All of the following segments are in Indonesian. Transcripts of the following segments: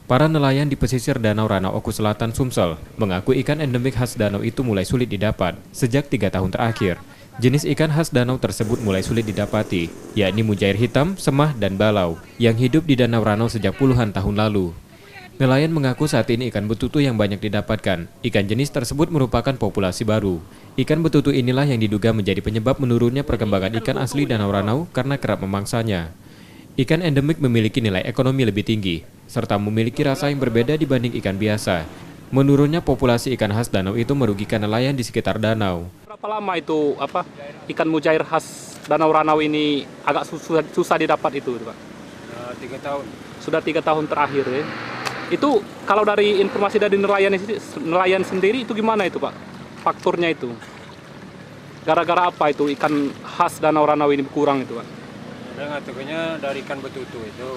Para nelayan di pesisir Danau Ranau Oku Selatan, Sumsel, mengaku ikan endemik khas danau itu mulai sulit didapat sejak 3 tahun terakhir. Jenis ikan khas danau tersebut mulai sulit didapati, yakni mujair hitam, semah, dan balau, yang hidup di Danau Ranau sejak puluhan tahun lalu. Nelayan mengaku saat ini ikan betutu yang banyak didapatkan. Ikan jenis tersebut merupakan populasi baru. Ikan betutu inilah yang diduga menjadi penyebab menurunnya perkembangan ikan asli Danau Ranau karena kerap memangsanya. Ikan endemik memiliki nilai ekonomi lebih tinggi, serta memiliki rasa yang berbeda dibanding ikan biasa. Menurunnya populasi ikan khas danau itu merugikan nelayan di sekitar danau. Berapa lama itu ikan mujair khas Danau Ranau ini agak susah didapat itu, Pak? 3 tahun. Sudah 3 tahun terakhir ya. Itu kalau dari informasi dari nelayan sendiri itu gimana itu, Pak? Faktornya itu. Gara-gara apa itu ikan khas Danau Ranau ini kurang itu, Pak? Ngatukannya dari ikan betutu itu.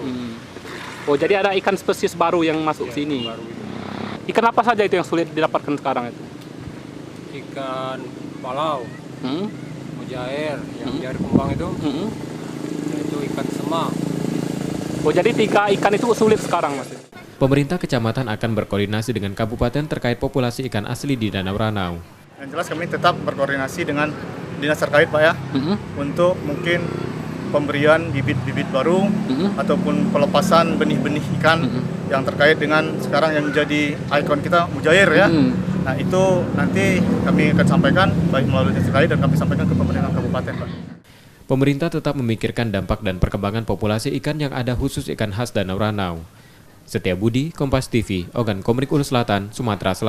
Oh, jadi ada ikan spesies baru yang masuk sini. Baru itu. Ikan apa saja itu yang sulit didapatkan sekarang itu? Ikan balau, mujair, yang mujair kembang itu, itu ikan semang. Oh, jadi 3 ikan itu sulit sekarang, Mas? Pemerintah kecamatan akan berkoordinasi dengan kabupaten terkait populasi ikan asli di Danau Ranau. Yang jelas kami tetap berkoordinasi dengan dinas terkait, Pak ya, untuk mungkin pemberian bibit-bibit baru ataupun pelepasan benih-benih ikan yang terkait dengan sekarang yang menjadi ikon kita mujair ya. Nah itu nanti kami akan sampaikan baik melalui dinas terkait dan kami sampaikan ke pemerintah kabupaten, Pak. Pemerintah tetap memikirkan dampak dan perkembangan populasi ikan yang ada khusus ikan khas Danau Ranau. Setiabudi, Kompas TV, Ogan Komering Ulu Selatan, Sumatera Selatan.